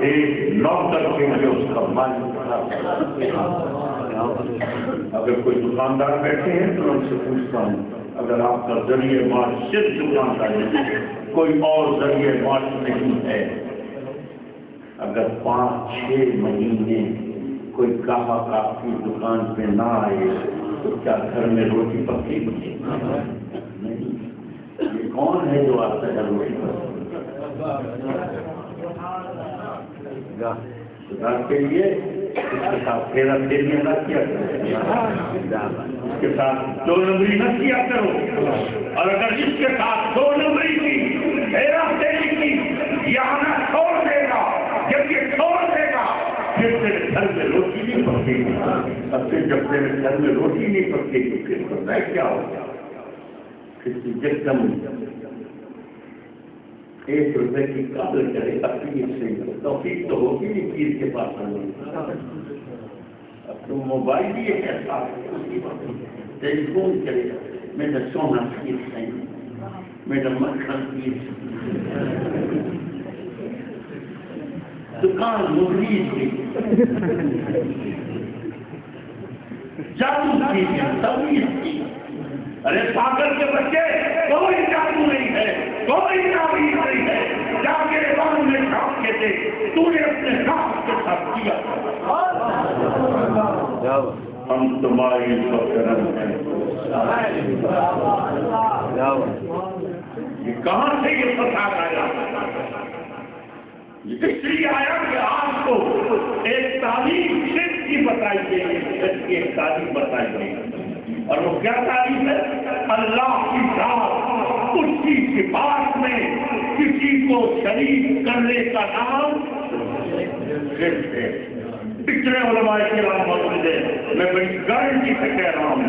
ایک نوکر کے لیے اس کا مالک بنا۔ اگر کوئی دکاندار بیٹھے ہیں تو ان سے پوچھتا ہوں، اگر آپ کا ذریعہ معاش صرف دکانداری ہے، کوئی اور ذریعہ معاش نہیں ہے، اگر 5-6 مہینے کوئی گاہک آپ کی دکان پہ نہ آئے تو کیا گھر میں روٹی پکے گی؟ نہیں۔ یہ کون ہے جو آتا ہے روٹی خدا کے لیے اس کے ساتھ پھیرا پھیریاں نہ کیا کرو، اس کے ساتھ 2 نمبری نہ کیا کرو، اور اگر اس کے ساتھ 2 نمبری کی پھیرا پھیری کی یہ آنا چھوڑ دے گا، جب یہ چھوڑ دے گا پھر تیرے گھر میں روٹی نہیں پکے گی، اور پھر جب تیرے گھر میں روٹی نہیں پکے گی پھر پتہ ہے کیا ہوگا؟ پھر جگدم 1 روپے کی قدر کرے اپنی سے توفیق تو ہوگی نہیں پیر کے پاس آنے۔ اب تو موبائل بھی ایک ایسا ٹیلی فون کرے گا، میرا سونا پیر صحیح، میرا مکھن پیر، دکان مفید کی، جادو کی، تویز کی۔ ارے پاگل کے بچے، کوئی جادو نہیں ہے، کوئی تعویذ نہیں ہے، جا کے ایمان میں چھاپ کے دے، تو نے اپنے ہاتھ کے ساتھ کیا۔ ہم تمہاری فکرن ہیں۔ یہ کہاں سے یہ فساد آیا؟ یہ اس لیے آیا کہ آپ کو ایک تعلیم شرک کی بتائی گئی، شرک کی ایک تعلیم بتائی گئی، اور وہ کیا تعلیم ہے؟ اللہ کی ذات، اس کی صفات میں کسی کو شریک کرنے کا نام شرک ہے۔ اتنے علماء کرام موجود ہیں، میں بڑی گارنٹی سے کہہ رہا ہوں،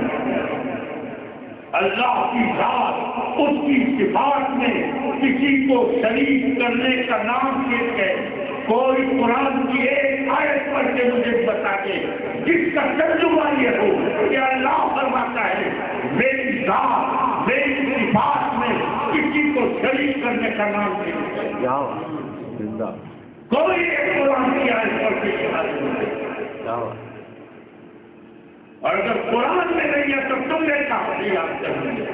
اللہ کی ذات، اس کی صفات میں کسی کو شریک کرنے کا نام شرک ہے۔ کوئی قرآن کی ایک آیت پڑھ کے مجھے بتا دے جس کا ترجمہ یہ ہو کہ اللہ فرماتا ہے میری ذات، میری صفات میں کسی کو شریک کرنے کا نام شرک ہے۔ کوئی ایک قرآن کی آیت پڑھ کے بتا دے، اور اگر قرآن میں نہیں ہے تو تم نے کہا یاد کریں گے۔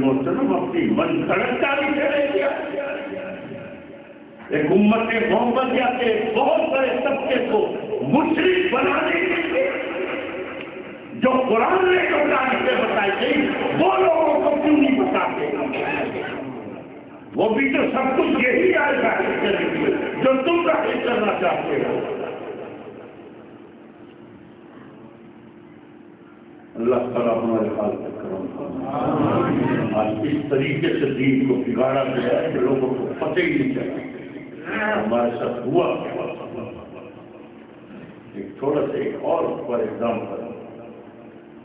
محترم اپنی من گھڑت کا بھی چلے گیا، ایک امت محمدیہ کے بہت بڑے طبقے کو مشرک بنانے کے لیے جو قرآن نے جو تعریفیں بتائی گئی وہ لوگوں کو کیوں نہیں بتاتے؟ وہ بھی تو سب کچھ یہی آئے گا جو تم ظاہر کرنا چاہتے ہو۔ اللہ تعالیٰ ہمارے حال پر کرم فرمائے۔ آج اس طریقے سے دین کو بگاڑا گیا ہے کہ لوگوں کو پتہ ہی نہیں چلا ہمارے ساتھ ہوا کیا۔ ایک تھوڑا سا ایک اور فار ایگزامپل،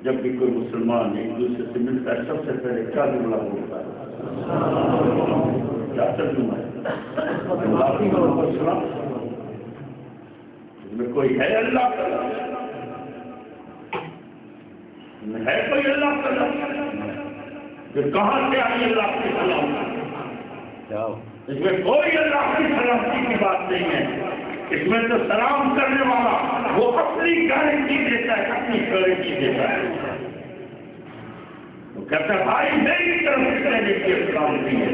جب بھی کوئی مسلمان ایک دوسرے سے ملتا ہے سب سے پہلے کیا جملہ بولتا ہے؟ کیا ترجمہ ہے؟ اللہ کی السلام۔ اس میں کوئی ہے اللہ کا لفظ؟ ہے کوئی اللہ کا لفظ؟ پھر کہاں سے آئی اللہ کی سلام؟ اس میں کوئی اللہ کی سلامتی کی بات نہیں ہے۔ اس میں تو سلام کرنے والا وہ اپنی گارنٹی دیتا ہے، اپنی گارنٹی دیتا ہے۔ وہ کہتا ہے بھائی میری طرف سے میرے لیے سلامتی ہے،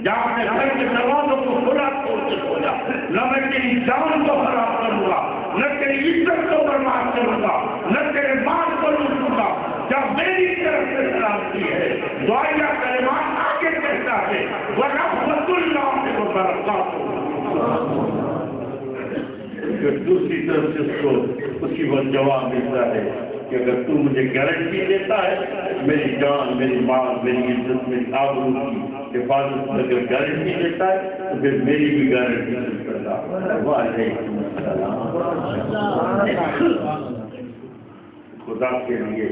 جہاں اپنے گھر کے دروازوں کو کھلا چھوڑ کے سو جا، نہ میں تیری جان کو خراب کروں گا، نہ تیری عزت کو برباد کروں گا، نہ تیرے مال کو لوٹوں گا، جب میری طرف سے سلامتی ہے۔ دعائیہ کلمات آگے کہتا ہے وَرَحْمَتُ اللَّهِ وَبَرَكَاتُهُ، پھر دوسری طرف سے اس کو اسی وقت جواب ملتا ہے کہ اگر تو مجھے گارنٹی دیتا ہے میری جان، میری مال، میری عزت، میری آبرو کی حفاظت میں اگر گارنٹی دیتا ہے تو پھر میری بھی گارنٹی کرتا ہے۔ وعلیکم السلام۔ خدا کے لیے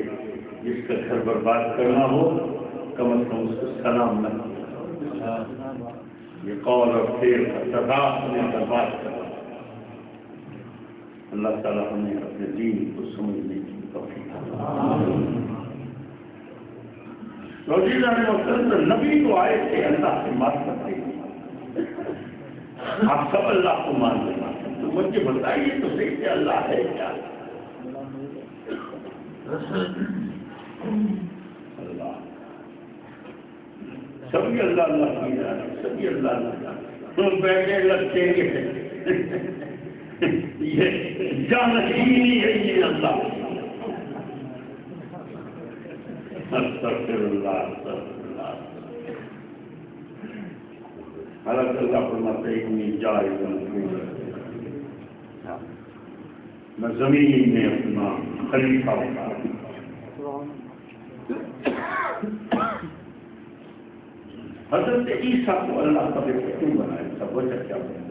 جس کا گھر برباد کرنا ہو کم از کم اس کو سلام نہ کرنا، یہ قول اور فعل کا تضاد میں برباد کرنا۔ اللہ تعالیٰ ہمیں اپنے دین کو سمجھنے کی توفیق عطا فرمائے۔ روزیزہ نے وسلم نبی تو آئے تھے اللہ سے مات کرتے آپ سب اللہ کو مان لیں تو مجھے بتائیے تو صحیح کہ اللہ ہے کیا؟ اللہ سبھی اللہ اللہ کی جانے سبھی اللہ اللہ تو بیٹھے لگتے ہیں یہ جانشینی ہے یہ اللہ استغفر اللہ استغفر اللہ حالت اللہ فرماتے ہیں انی جاعل میں زمین میں اپنا خلیفہ بنا حضرت عیسیٰ کو اللہ کا بیٹا کیوں بنائے سب وجہ کیا بنا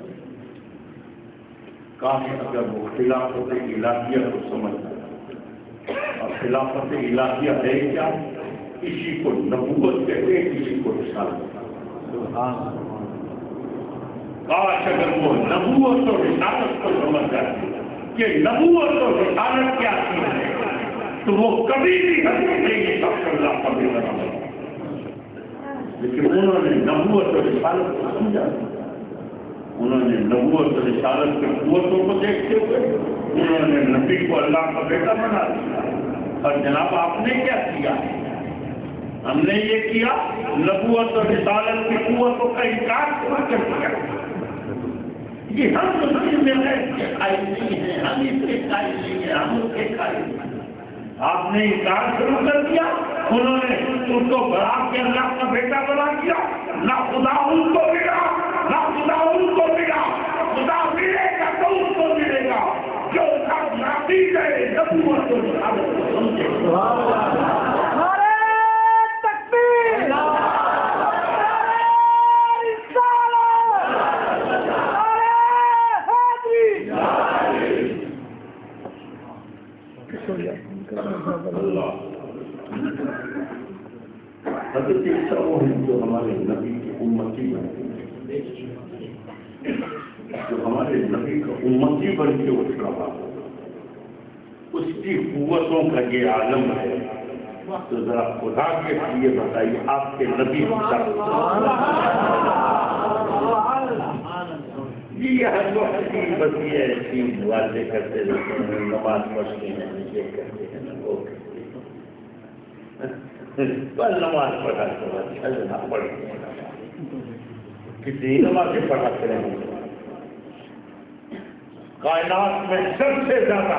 کاش اگر وہ خلافت الہیہ کو سمجھتا اور خلافت الہیہ ہے کیا کسی کو نبوت کہتے ہیں کسی کو رسالت کاش اگر وہ نبوت اور رسالت کو سمجھ جاتے کہ نبوت اور رسالت کیا چیز ہے تو وہ کبھی بھی حضرت عیسیٰ کو اللہ کا بیٹا بنا لیکن انہوں نے نبوت اور رسالت کو سمجھا انہوں نے نبوت اور رسالت کی قوتوں کو دیکھتے ہوئے انہوں نے نبی کو اللہ کا بیٹا بنا دیا اور جناب آپ نے کیا کیا ہم نے یہ کیا نبوت اور رسالت کی قوتوں کا انکار کر دیا یہ ہم مسلم میں قائل نہیں ہیں ہم اس کے قائل نہیں ہیں ہم اس کے قائل نہیں ہیں آپ نے انکار شروع کر دیا انہوں نے ان کو بڑھا کے اللہ کا بیٹا بنا دیا نہ خدا ان کو ملا نہ خدا ان کو ملا خدا ملے گا تو ان کو ملے گا جو سب ناقص ہے نبوت اور رسالت کو سمجھے نعرہ تکبیر نعرہ رسالت نعرہ حیدری اللہ حضرت عیسیٰ وہ ہیں جو ہمارے نبی کی امتی بنتے ہیں جو ہمارے نبی کا امتی بن کے اٹھ رہا اس کی قوتوں کا یہ عالم ہے تو ذرا خدا کے لیے بتائیے آپ کے نبی یہ ہر وقت کی بتی ایسی واضح کرتے رہتے ہیں نماز پڑھتے ہیں یہ کرتے ہیں وہ کرتے ہیں بس نماز پڑھا کرو اچھا نہ پڑھتے ہیں کسی نمازیں پڑھا کریں کائنات میں سب سے زیادہ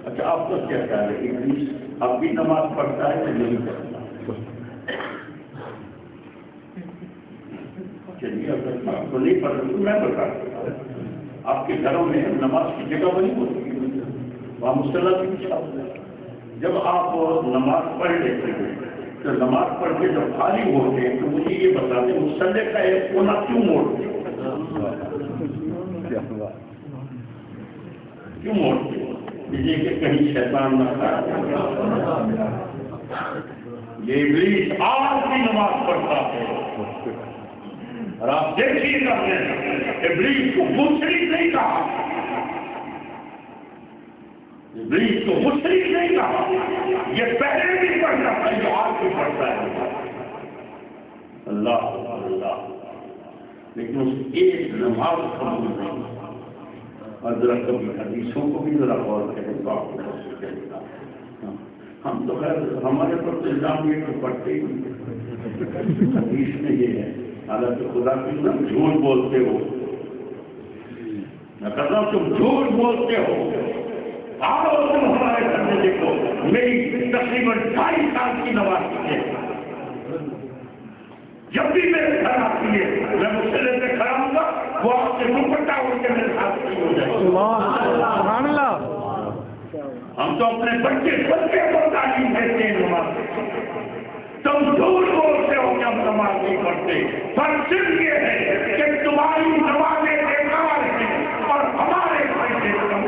اچھا آپ کو کیا کہہ رہے ابلیس اب بھی نماز پڑھتا ہے یا نہیں پڑھتا چلیے اگر آپ کو نہیں پڑھتا تو میں بتا دوں آپ کے گھروں میں نماز کی جگہ بنی ہوتی ہے وہاں مصلی کی بچھا ہوتا ہے جب آپ نماز پڑھ لیتے ہیں تو نماز پڑھ کے جب خالی ہوتے ہیں تو مجھے یہ بتا دیں مصلی کا ایک کونا کیوں موڑتے ہیں کیوں موڑتے ہیں یہ کہ کہیں شیطان نہ کھا یہ ابلیس آج بھی نماز پڑھتا ہے اور آپ دیکھیے گا ابلیس کو مشرک نہیں کہا ابلیس کو مشرک نہیں کہا یہ پہلے بھی پڑھتا تھا یہ آج بھی پڑھتا ہے اللہ اللہ لیکن اس ایک نماز قبول نہیں اور ذرا کبھی حدیثوں کو بھی ذرا غور کریں تو آپ کو ہم تو خیر ہمارے پر تو الزام یہ تو پڑھتے ہی نہیں حدیث میں یہ ہے حالانکہ خدا کی نہ جھوٹ بولتے ہو میں کہتا ہوں تم جھوٹ بولتے ہو آؤ تم ہمارے گھر میں دیکھو میری تقریباً 2.5 سال کی نماز ہے جب بھی میرے گھر آتی ہے میں مسئلے سے کھڑا ہوں گا وہ آپ سے دوپٹہ اڑ کے میرے ساتھ نہیں ہو جائے گا ہم تو اپنے بچے کو تعلیم دیتے ہیں نماز تم جھوٹ بولتے ہو کہ ہم نماز نہیں پڑھتے پر صرف یہ ہے کہ تمہاری نمازیں بیکار ہیں اور ہمارے پیسے کم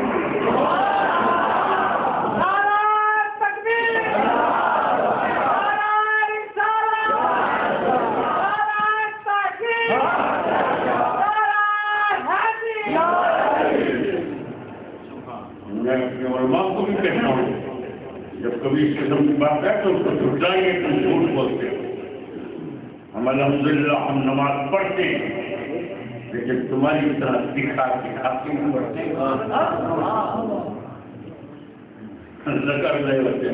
میں اپنے علماء کو بھی کہتا جب کبھی اس قسم کی بات ہے تو اس کو جھٹلائیے، تم جھوٹ بولتے ہو. ہم الحمدللہ ہم نماز پڑھتے ہیں لیکن تمہاری طرح دکھا نہیں پڑھتے. کر رہے ہوتے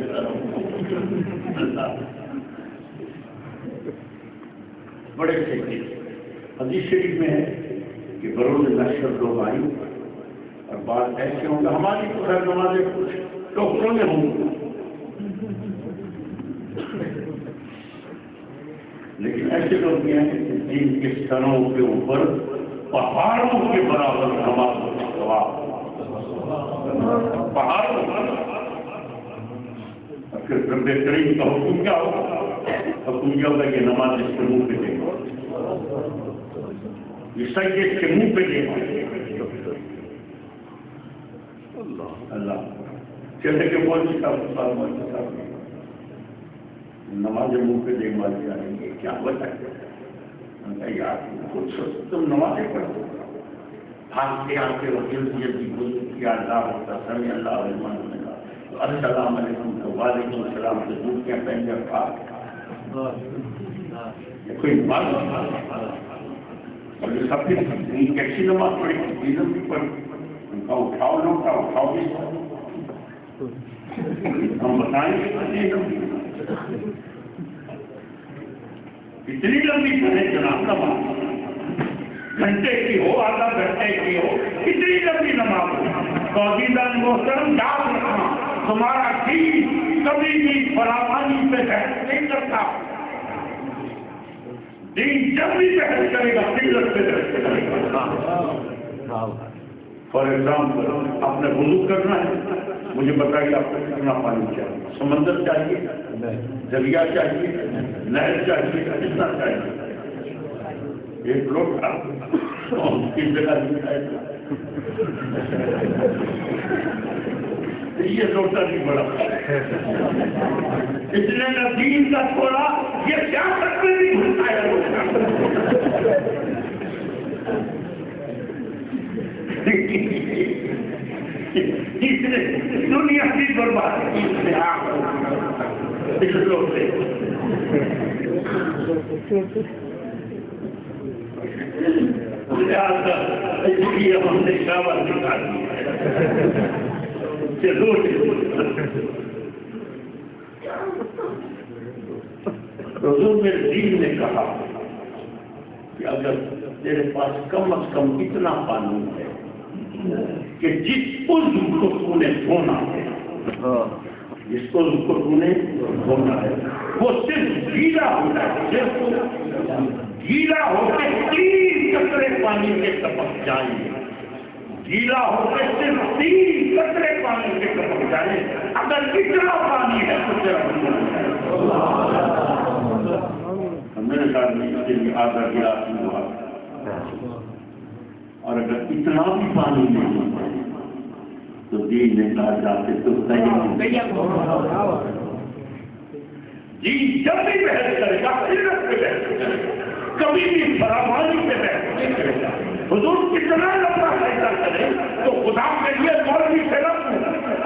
بڑے سے حدیث شریف میں ہے کہ بروز نشر لوگ آئی اور بات ایسے ہوں گے ہماری تو خیر نمازیں کچھ ڈاکٹروں میں ہوں گے، لیکن ایسے لوگ بھی ہیں جن کے ستروں کے اوپر پہاڑوں کے برابر نماز ہوتی ثواب پہاڑوں. اور پھر بہترین کا حکم کیا ہوگا؟ حکم یہ ہوگا کہ نماز اس کے منہ پہ دے گا، یہ سجدے اس کے منہ پہ دے گا. اللہ چلے کے بول صاحب نماز منہ پہ دے مال جائیں گے کیا بتائیں یار کچھ تم نمازیں پڑھو بھاگتے آتے وکیل جلدی بول کیا اللہ ہوتا سمی اللہ علیہ السلام علیکم وعلیکم السلام سے جوتیاں پہن کر پاک کوئی بات نہیں. سب کی کیسی نماز پڑھی چیزوں بھی پڑھ ان کا اٹھاؤ نہ اٹھاؤ بھی ہم بتائیں گے اتنی لمبی کرے جناب نماز گھنٹے کی ہو آدھا گھنٹے کی ہو اتنی لمبی نماز ہو. عزیزان محترم یاد رکھنا تمہارا دین کبھی بھی فراوانی پہ بحث نہیں کرتا. دین جب بھی بحث کرے گا قلت پہ بحث کرے گا. فار ایگزامپل آپ نے وضو کرنا ہے، مجھے بتائیے آپ کو کتنا پانی چاہیے؟ سمندر چاہیے، دریا چاہیے، نہر چاہیے، کتنا چاہیے؟ ایک لوٹا کس جگہ یہ لوٹا نہیں بڑا اس نے نہ دین کا چھوڑا، یہ سیاست میں نہیں گھسایا لوٹا. اس نے دنیا کی برباد کی، اس نے اس لوٹے ہم نے شاور نکال حضور میرے دین نے کہا کہ اگر تیرے پاس کم از کم اتنا پانی ہے کہ جس عضو کو تو نے دھونا ہے، جس عضو کو تو نے دھونا ہے وہ صرف گیلا ہوتا ہے، صرف گیلا ہو کے 3 قطرے پانی کے ٹپک جائیں گے، گیلا ہو کے صرف 3 قطرے پانی کے ٹپک جائیں. اگر اتنا پانی ہے تو تیرا میرے ساتھ میں اس کے لیے آدھا گلاس ہوا، اور اگر اتنا بھی پانی نہیں ہے تو دین نے کہا جاتے تو جی جب بھی بحث کرے گا قلت پہ بحث کرے گا، کبھی بھی فراوانی پہ بحث نہیں کرے گا. حضور کتنا لمبا فیصلہ کرے تو خدا کے لیے مولوی سے رب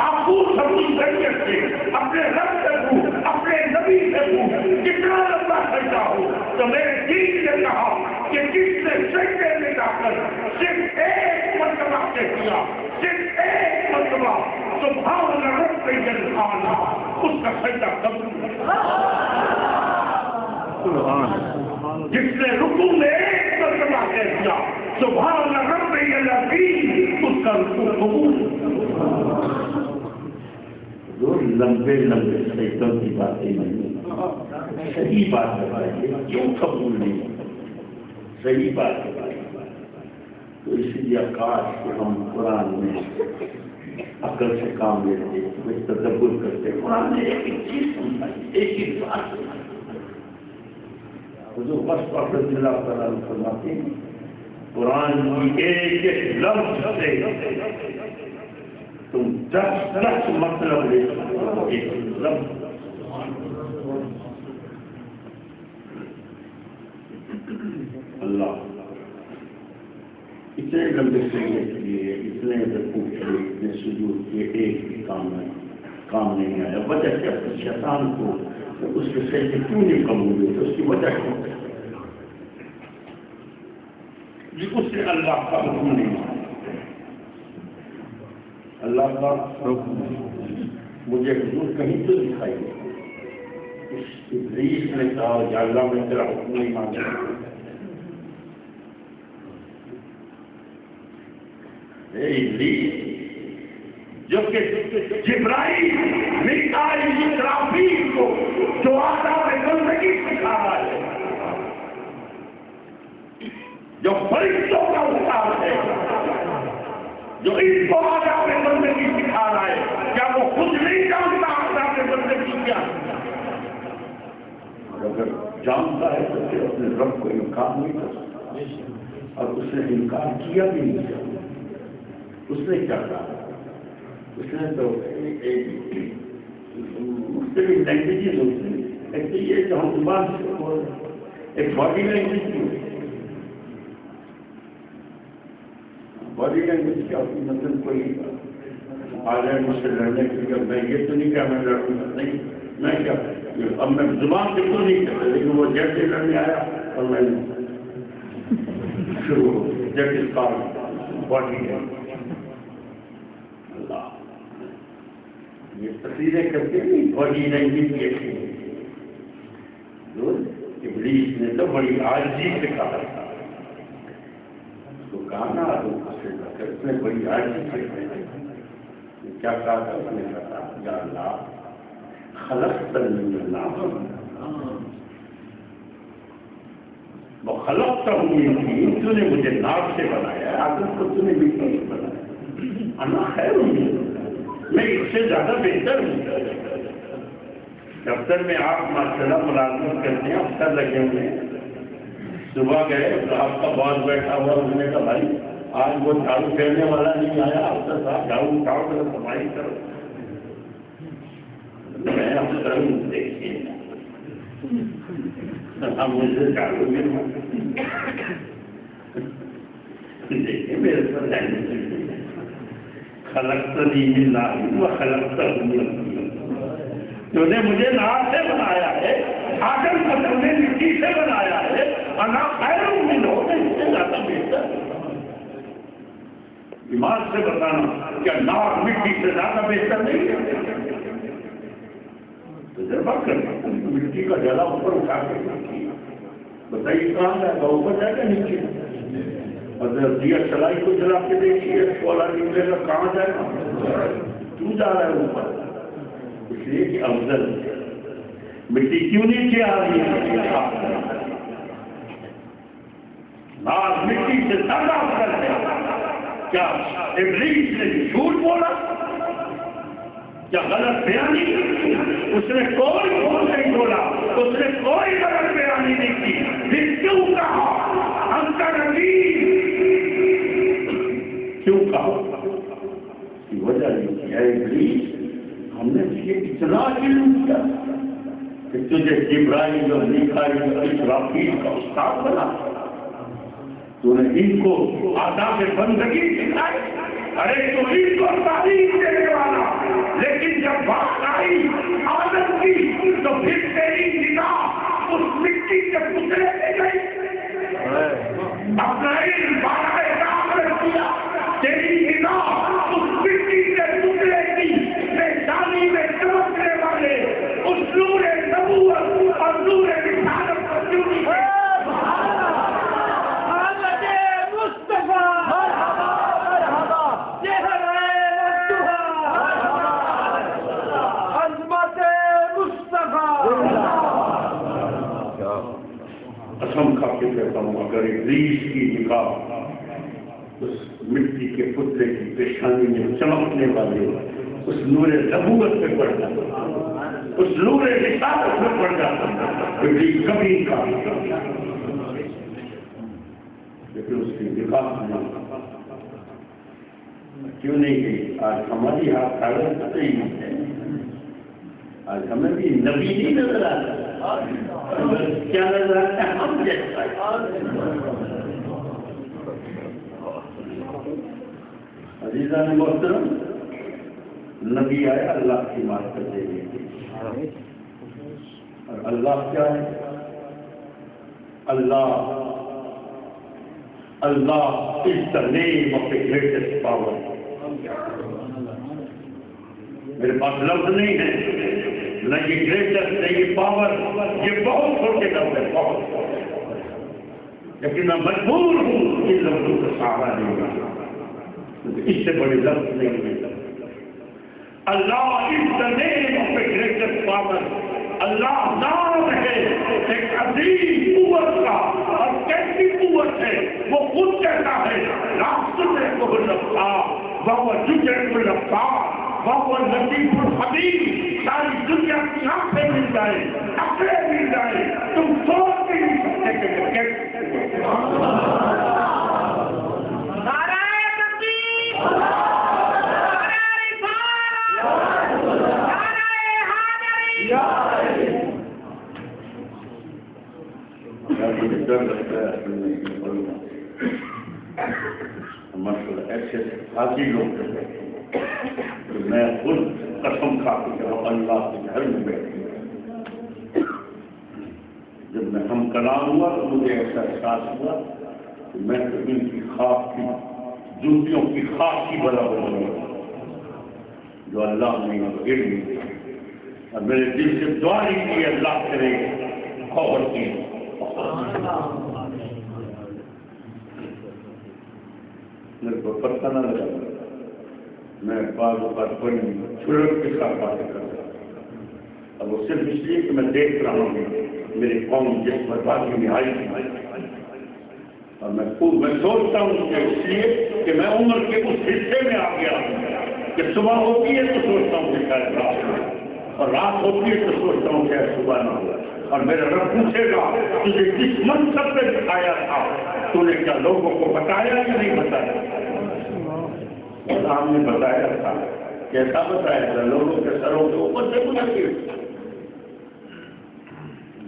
آپ کو سبھی ضرورت سے اپنے رب سے پوچھ، اپنے نبی سے پوچھ، کتنا لمبا فیصلہ ہو. تو میرے دین نے کہا کہ جس نے سجدے میں جا کر صرف ایک مرتبہ کہہ دیا، صرف ایک مرتبہ سبحان رب العالی، اس کا سجدہ قبول. جس نے رکوع میں ایک مرتبہ کہہ دیا سبحان رب العظیم، اس کا رکوع قبول. جو لمبے لمبے سجدوں کی باتیں نہیں، صحیح بات بتائیے کیوں قبول نہیں؟ صحیح بات بتائیے. تو اس لیے کاش کہ ہم قرآن میں عقل سے کام لیتے، کوئی تدبر کرتے. قرآن نے ایک ایک چیز سمجھائی، ایک ایک بات سمجھائی. حضور بس پر اللہ تعالیٰ فرماتے ہیں قرآن کی ایک ایک لفظ سے تم 10 مطلب لے سکتے. ایک لفظ اللہ اتنے لمبے سجدے کیے، اتنے رکوع کیے، اتنے سجود کیے، ایک بھی کام نہیں. کام نہیں آیا. وجہ کیا؟ شیطان کو اس کے سجدے کیوں نہیں قبول ہوئے تو اس کی وجہ کیا؟ جی اس نے اللہ کا حکم نہیں مانا. اللہ کا حکم مجھے حضور کہیں تو دکھائی دے. ابلیس نے کہا یا اللہ میں تیرا حکم نہیں مانا. ابلیس جو کہ جبرائیل میکائیل اسرافیل کو جو آداب زندگی سکھا رہا ہے، جو فرشتوں کا استاد ہے، جو اس کو آداب زندگی سکھا رہا ہے، کیا وہ خود نہیں جانتا آداب زندگی کیا؟ اگر جانتا ہے تو پھر اپنے رب کو انکار نہیں کر سکتا، اور اس نے انکار کیا بھی نہیں. اس نے کیا کہا؟ اس نے تو مختلف لینگویجز ہوتی ہیں. ایک تو یہ جو ہم زبان سے بول رہے ہیں، ایک باڈی لینگویج کی ہوتی ہے. باڈی لینگویج کیا ہوتی ہے؟ مطلب کوئی آ جائے مجھ سے لڑنے کے لیے، میں یہ تو نہیں کہا میں لڑوں گا، نہیں میں کیا اب میں زبان سے تو نہیں کہتا، لیکن وہ جیسے لڑنے آیا اور میں شروع ہو جیسے باڈی ہے. یہ تقریریں کرتے ہیں باڈی لینگویج کی ایسی ابلیس نے تو بڑی عاجزی سے کہا تھا. اس کو کہا نا اس نے بڑی عاجزی سے کیا کہا تھا؟ اس نے کہا یا اللہ خلقتنی من نار وخلقتہ من طین، تو نے مجھے نار سے بنایا، آدم کو تو نے مٹی سے بنایا. انا خیر منہ، میں اس سے زیادہ بہتر ہوں. دفتر میں آپ ماشاءاللہ ملازمت کرتے ہیں، افسر لگے ہوئے ہیں. صبح گئے تو آپ کا باس بیٹھا ہوا، اس نے کہا بھائی آج وہ جھاڑو پھیرنے والا نہیں آیا، افسر صاحب جھاڑو اٹھاؤ کرو، صفائی کرو. میں افسر ہوں، دیکھیے ہم مجھے جھاڑو میں دیکھیے میرے پر خلقتنی من نار وخلقتہ من طین، تو نے مجھے نار سے بنایا ہے، آدم کو تو نے مٹی سے بنایا ہے. انا خیر منہ، میں اس سے زیادہ بہتر. ایمان سے بتانا کیا نار مٹی سے زیادہ بہتر نہیں ہے؟ تجربہ کرنا. مٹی کا ڈلا اوپر اٹھا کے بتائیے کہاں جائے گا؟ اوپر جائے گا نیچے؟ اگر دیا چلائی کو جلا کے دیکھیے شعلہ نکلے گا، کہاں جائے گا؟ کیوں جا رہا ہے اوپر؟ اس لیے کہ افضل مٹی کیوں نیچے آ رہی ہے؟ نار مٹی سے زیادہ افضل ہے. کیا ابلیس نے جھوٹ بولا؟ کیا غلط بیانی؟ اس نے کوئی جھوٹ نہیں بولا، اس نے کوئی غلط بیانی نہیں کی. پھر کیوں کہا انت نبی؟ کیوں کہا؟ اس کی وجہ یہ کہ اے ابلیس، ہم نے تجھے اتنا علم کیا کہ تجھے جبرائیل اور میکائیل اور اسرافیل کا استاد بنا. تو نے ان کو آداب بندگی سکھائی. ارے تو ان کو تعلیم دینے والا، لیکن جب بات آئی آدم کی تو پھر تیری نگاہ اس مٹی کے پتلے پہ گئی. اپنا علم بالائے طاقت رکھ دیا، تیری نگاہ اس مٹی کے پتلے کی پیشانی میں چمکنے والے اس نور نبوت اور نور رسالت پر کیوں نہیں ہے؟ قسم کھا کے کہتا ہوں، اگر ابلیس کی نگاہ اس مٹی کے پتلے کی پیشانی میں چمکنے والے اس نور نبوت پہ پڑ جاتا، اس نور رسالت پہ پڑ جاتا، ابلیس کبھی کا لیکن اس کی نگاہ کیوں نہیں گئی؟ آج ہماری ہاتھ حالت پتہ ہی نہیں ہے. آج ہمیں بھی نبی نہیں نظر آتا، کیا نظر آتا ہے؟ ہم جیسا. عزیزان محترم، نبی آیا اللہ کی معرفت دے گی. اور اللہ کیا ہے؟ اللہ is the name of the greatest power. میرے پاس لفظ نہیں ہے، نہ یہ گریٹسٹ نہ یہ پاور، یہ بہت چھوٹے لفظ ہے، بہت، لیکن میں مجبور ہوں ان لفظوں کا سہارا لینا، اس سے بڑے لفظ نہیں ملتا. اللہ is the name of the greatest power. اللہ نام ہے ایک عظیم قوت کا، اور کیسی قوت ہے وہ خود کہتا ہے راستوں میں کو رفتہ وہ جگہ کو رفتہ وہ لطیف الخبیر. ساری دنیا کی آنکھیں مل جائے، عقلیں مل جائے، تم سوچ بھی نہیں سکتے کہ وہ کیسے. ڈر لگتا ہے مسئلہ ایسے حاضی لوگ تو میں خود قسم کھا کے چلا اللہ کے گھر میں بیٹھ. جب میں ہم کلام ہوا تو مجھے ایسا احساس ہوا کہ میں تو ان کی خاک کی جوتیوں کی خاک کی برابر ہوں جو اللہ نے علم دیا. اور میرے دل سے دعا نہیں کی اللہ کرے خبر کی. میرے کو پتہ نہ لگا، میں بعض اوقات بڑی چھڑک کے ساتھ باتیں کرتا ہوں. اب وہ صرف اس لیے کہ میں دیکھ رہا ہوں میری قوم جس بربادی میں آئی تھی، اور میں سوچتا ہوں کہ اس لیے کہ میں عمر کے اس حصے میں آ گیا ہوں کہ صبح ہوتی ہے تو سوچتا ہوں کہ شاید رات ہو، اور رات ہوتی ہے تو سوچتا ہوں کہ صبح نہ ہوا. اور میرا رب پوچھے گا تجھے کس منصب پہ دکھایا تھا، تو نے کیا لوگوں کو بتایا یا نہیں بتایا؟ ہم نے بتایا تھا. کیسا بتایا تھا؟ لوگوں کے سروں کے اوپر سے منعقد.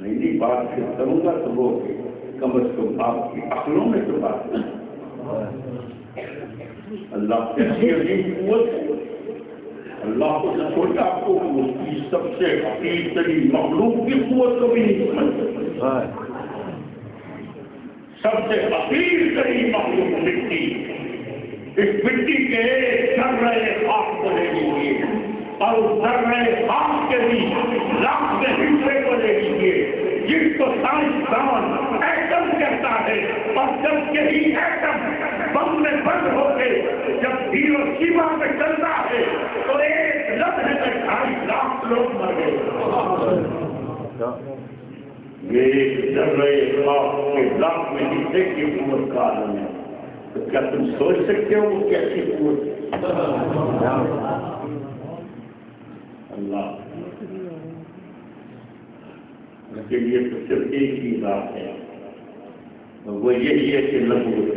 نہیں بات پھر کروں گا تو وہ کم از کم آپ کی عقلوں میں تو بات اللہ کے عظیم قوت ہے. اللہ کو چھوٹا آپ کو اس کی سب سے حقیقی ترین مخلوق کی قوت کو بھی نہیں سمجھتے. سب سے حقیقی ترین مخلوق مٹی، اس مٹی کے ذرے خاک کو لے لیجیے اور اس ذرے خاک کے بھی لاکھ کے حصے کو لے لیجیے جس کو سائنسدان ایٹم کہتا ہے. اور جب یہی ایٹم بم میں بند ہو کے جب ہیروشیما میں چلتا ہے تو ایک لمحے میں 2.5 لاکھ لوگ مر گئے. یہ ایک ذرے خاک کے لاکھ میں حصے کی قوت کا عالم ہے. تو کیا تم سوچ سکتے ہو وہ کیسی قوت؟ اللہ اس کے لیے تو صرف ایک ہی بات ہے، وہ یہی ہے کہ نبوت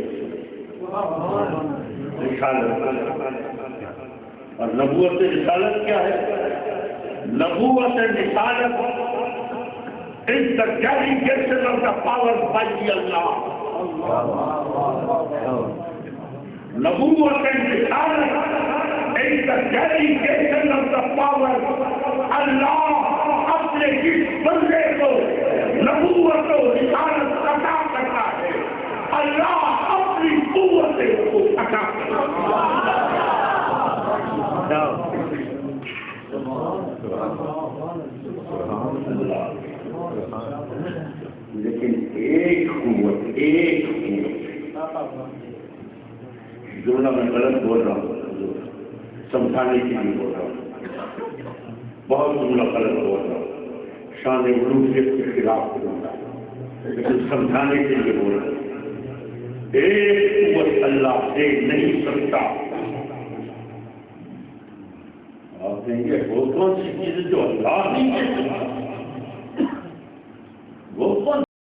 رسالت. اور نبوت رسالت کیا ہے؟ نبوت رسالت is the delegation of the power by Allah. نبوت رسالت is the delegation of the power. اللہ اپنے جس بندے کو نبوت و رسالت عطا کرتا ہے، اللہ اپنی قوت کو عطا کرتا ہے. لیکن ایک قوت جملہ میں غلط بول رہا ہوں، سمجھانے کے لیے بول رہا ہوں، بہت جملہ غلط بول رہا ہوں، شان علویت کے خلاف بول رہا ہوں، لیکن سمجھانے کے لیے بول رہا ہوں. ایک قوت اللہ دے نہیں سکتا. آپ کہیں گے وہ کون سی چیز جو اللہ نہیں دے سکتا؟